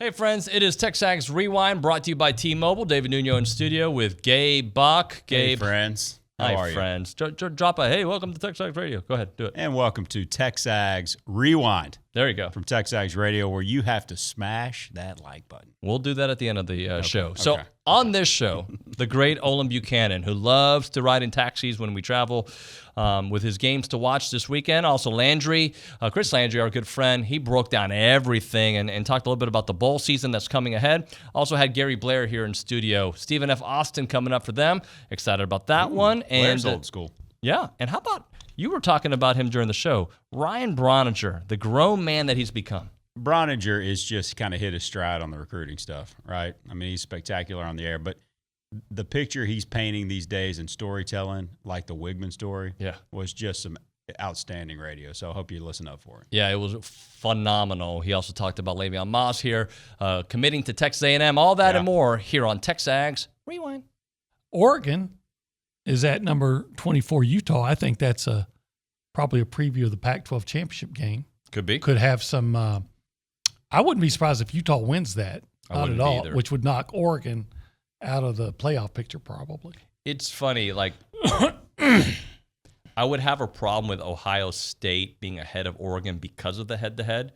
Hey, friends, it is TexAgs Rewind brought to you by T-Mobile. David Nuno in studio with Gabe Bach. Gabe. Hey, friends. How are you? Friends. Drop a, hey, welcome to TexAgs Radio. Go ahead, do it. And welcome to TexAgs Rewind. There you go. From TexAgs Radio, where you have to smash that like button. We'll do that at the end of the show. Okay. So on this show, the great Olin Buchanan, who loves to ride in taxis when we travel, with his games to watch this weekend. Also Landry, Chris Landry, our good friend, he broke down everything and talked a little bit about the bowl season that's coming ahead. Also had Gary Blair here in studio. Stephen F. Austin coming up for them. Excited about that one. And Blair's old school. Yeah. And how about, you were talking about him during the show, Ryan Broniger, the grown man that he's become. Broniger is just kind of hit his stride on the recruiting stuff, right? I mean, he's spectacular on the air, but the picture he's painting these days in storytelling, like the Wigman story, was just some outstanding radio. So I hope you listen up for it. Yeah, it was phenomenal. He also talked about Le'Veon Moss here, committing to Texas A&M, all that and more here on TexAgs Rewind. Oregon is at number 24 Utah. I think that's probably a preview of the Pac-12 championship game. Could be. Could have some I wouldn't be surprised if Utah wins that. Not at all, which would knock Oregon out of the playoff picture probably. It's funny, like I would have a problem with Ohio State being ahead of Oregon because of the head-to-head,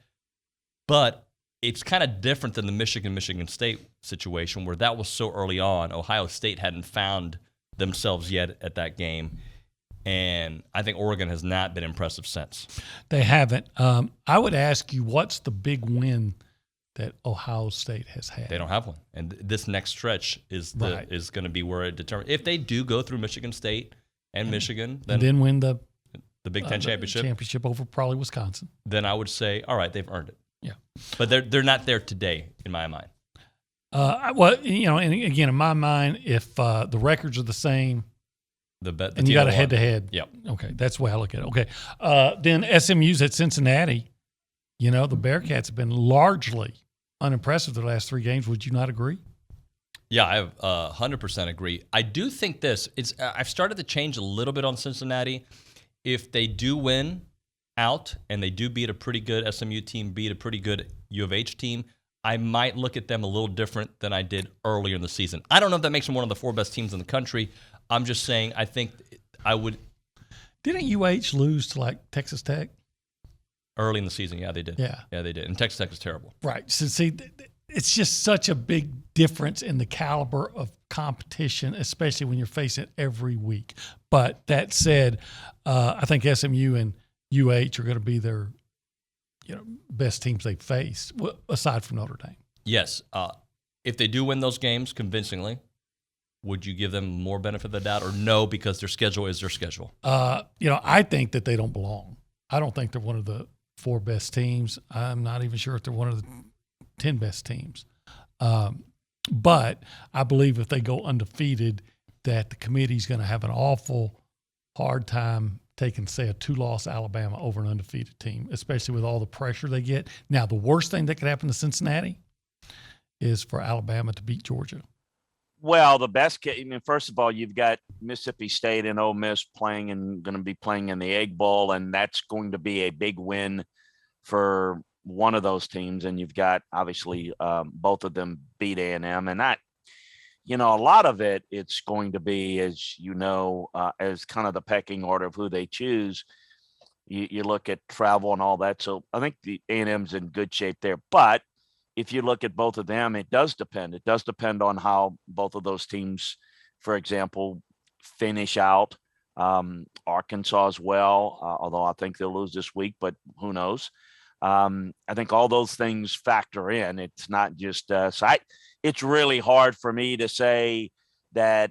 but it's kind of different than the Michigan State situation where that was so early on. Ohio State hadn't found themselves yet at that game, and I think Oregon has not been impressive since. They haven't. I would ask you, what's the big win that Ohio State has had? They don't have one, and this next stretch is going to be where it determines. If they do go through Michigan State and Michigan, then win the Big Ten championship over probably Wisconsin, then I would say, all right, they've earned it. Yeah, but they're not there today in my mind. Well, and again, in my mind, if the records are the same, and you got a head-to-head. Yep. Okay, that's the way I look at it. Okay, then SMU's at Cincinnati. You know, the Bearcats have been largely unimpressive the last 3 games. Would you not agree? Yeah, I 100% agree. I do think I've started to change a little bit on Cincinnati. If they do win out and they do beat a pretty good SMU team, beat a pretty good U of H team, I might look at them a little different than I did earlier in the season. I don't know if that makes them one of the 4 best teams in the country. I'm just saying I think I would. Didn't UH lose to like Texas Tech? Early in the season, yeah, they did. Yeah, they did. And Texas Tech is terrible. Right. So, see, it's just such a big difference in the caliber of competition, especially when you're facing it every week. But that said, I think SMU and UH are going to be their best teams they've faced, aside from Notre Dame. Yes. If they do win those games convincingly, would you give them more benefit of the doubt or no, because their schedule is their schedule? I think that they don't belong. I don't think they're one of the 4 best teams. I'm not even sure if they're one of the 10 best teams. But I believe if they go undefeated, that the committee's going to have an awful hard time taking, say, a 2-loss Alabama over an undefeated team, especially with all the pressure they get. Now, the worst thing that could happen to Cincinnati is for Alabama to beat Georgia. Well, the best case, first of all, you've got Mississippi State and Ole Miss playing and going to be playing in the Egg Bowl, and that's going to be a big win for one of those teams. And you've got, obviously, both of them beat A&M. And that, a lot of it, it's going to be, as as kind of the pecking order of who they choose. You look at travel and all that. So I think the A&M's in good shape there. But if you look at both of them, it does depend. It does depend on how both of those teams, for example, finish out. Arkansas as well, although I think they'll lose this week, but who knows? I think all those things factor in. It's not just it's really hard for me to say that,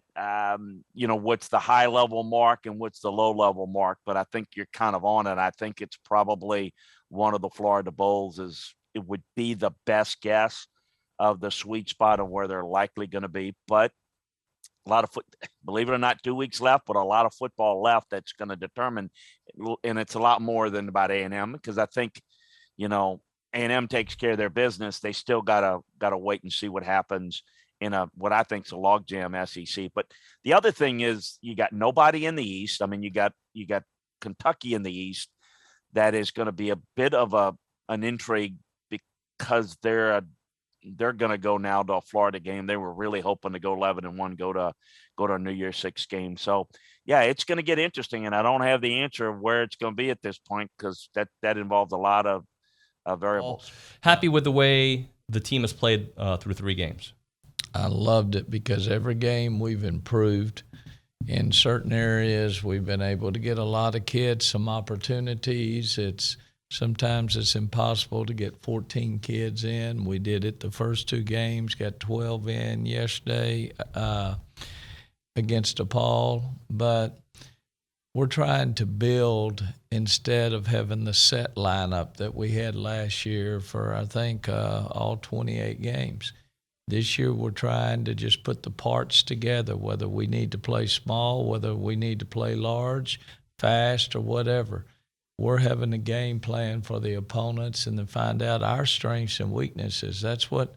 what's the high level mark and what's the low level mark, but I think you're kind of on it. I think it's probably one of the Florida Bowls it would be the best guess of the sweet spot of where they're likely going to be. But a lot of believe it or not, 2 weeks left, but a lot of football left that's going to determine, and it's a lot more than about A&M, because I think, A&M takes care of their business. They still gotta wait and see what happens in what I think is a logjam SEC. But the other thing is you got nobody in the East. I mean, you got Kentucky in the East. That is going to be a bit of an intrigue because they're they're going to go now to a Florida game. They were really hoping to go 11-1, go to a New Year's Six game. So yeah, it's going to get interesting, and I don't have the answer of where it's going to be at this point because that involves a lot of variables. Happy with the way the team has played through 3 games? I loved it because every game we've improved. In certain areas, we've been able to get a lot of kids some opportunities. Sometimes it's impossible to get 14 kids in. We did it the first 2 games, got 12 in yesterday against DePaul. But we're trying to build instead of having the set lineup that we had last year for, I think, all 28 games. This year we're trying to just put the parts together, whether we need to play small, whether we need to play large, fast, or whatever. We're having a game plan for the opponents and then find out our strengths and weaknesses. That's what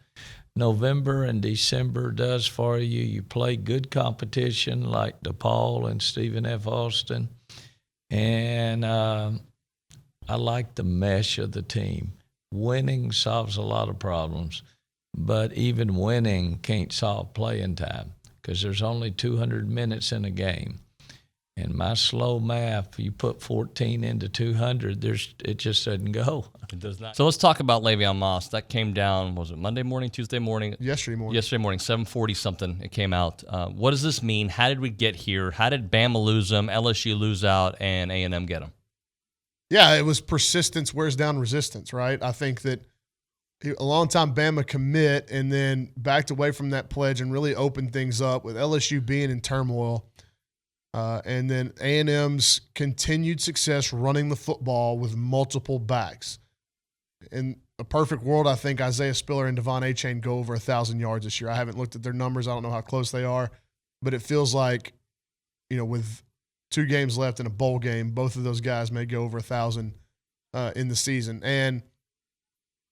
November and December does for you. You play good competition like DePaul and Stephen F. Austin. And I like the mesh of the team. Winning solves a lot of problems. But even winning can't solve playing time because there's only 200 minutes in a game. And my slow math, you put 14 into 200, it just doesn't go. It does not. So let's talk about Le'Veon Moss. That came down, was it Monday morning, Tuesday morning? Yesterday morning. Yesterday morning, 7:40 something. It came out. What does this mean? How did we get here? How did Bama lose him, LSU lose out, and A&M get him? Yeah, it was persistence wears down resistance, right? I think that a long time Bama commit and then backed away from that pledge and really opened things up with LSU being in turmoil. And then A&M's continued success running the football with multiple backs. In a perfect world, I think Isaiah Spiller and Devon Achane go over 1,000 yards this year. I haven't looked at their numbers. I don't know how close they are. But it feels like, with 2 games left in a bowl game, both of those guys may go over 1,000 in the season. And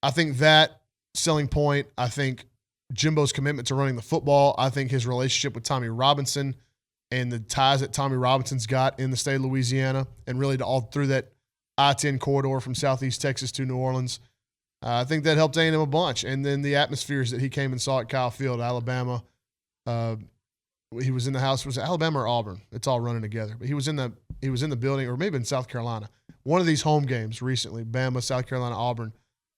I think that selling point, I think Jimbo's commitment to running the football, I think his relationship with Tommy Robinson and the ties that Tommy Robinson's got in the state of Louisiana and really all through that I-10 corridor from Southeast Texas to New Orleans, I think that helped A&M a bunch. And then the atmospheres that he came and saw at Kyle Field, Alabama. He was in the house. Was it Alabama or Auburn? It's all running together. But he was in the building, or maybe in South Carolina. One of these home games recently, Bama, South Carolina, Auburn.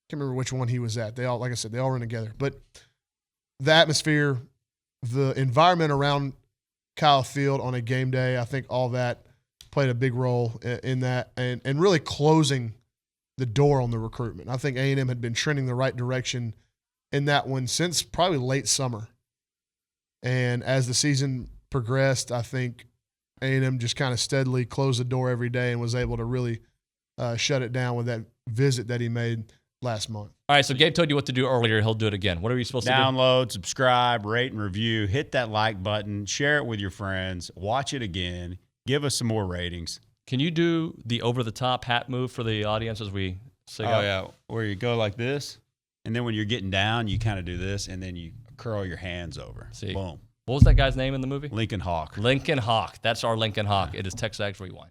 Can't remember which one he was at. They all, like I said, they all run together. But the atmosphere, the environment around Kyle Field on a game day, I think all that played a big role in that and really closing the door on the recruitment. I think A&M had been trending the right direction in that one since probably late summer. And as the season progressed, I think A&M just kind of steadily closed the door every day and was able to really shut it down with that visit that he made last month. All right, so Gabe told you what to do earlier. He'll do it again. What are you supposed to do? Download, subscribe, rate, and review. Hit that like button. Share it with your friends. Watch it again. Give us some more ratings. Can you do the over-the-top hat move for the audience as we say? Oh, yeah, where you go like this, and then when you're getting down, you kind of do this, and then you curl your hands over. See. Boom. What was that guy's name in the movie? Lincoln Hawk. Lincoln Hawk. That's our Lincoln Hawk. It is TexAgs Rewind.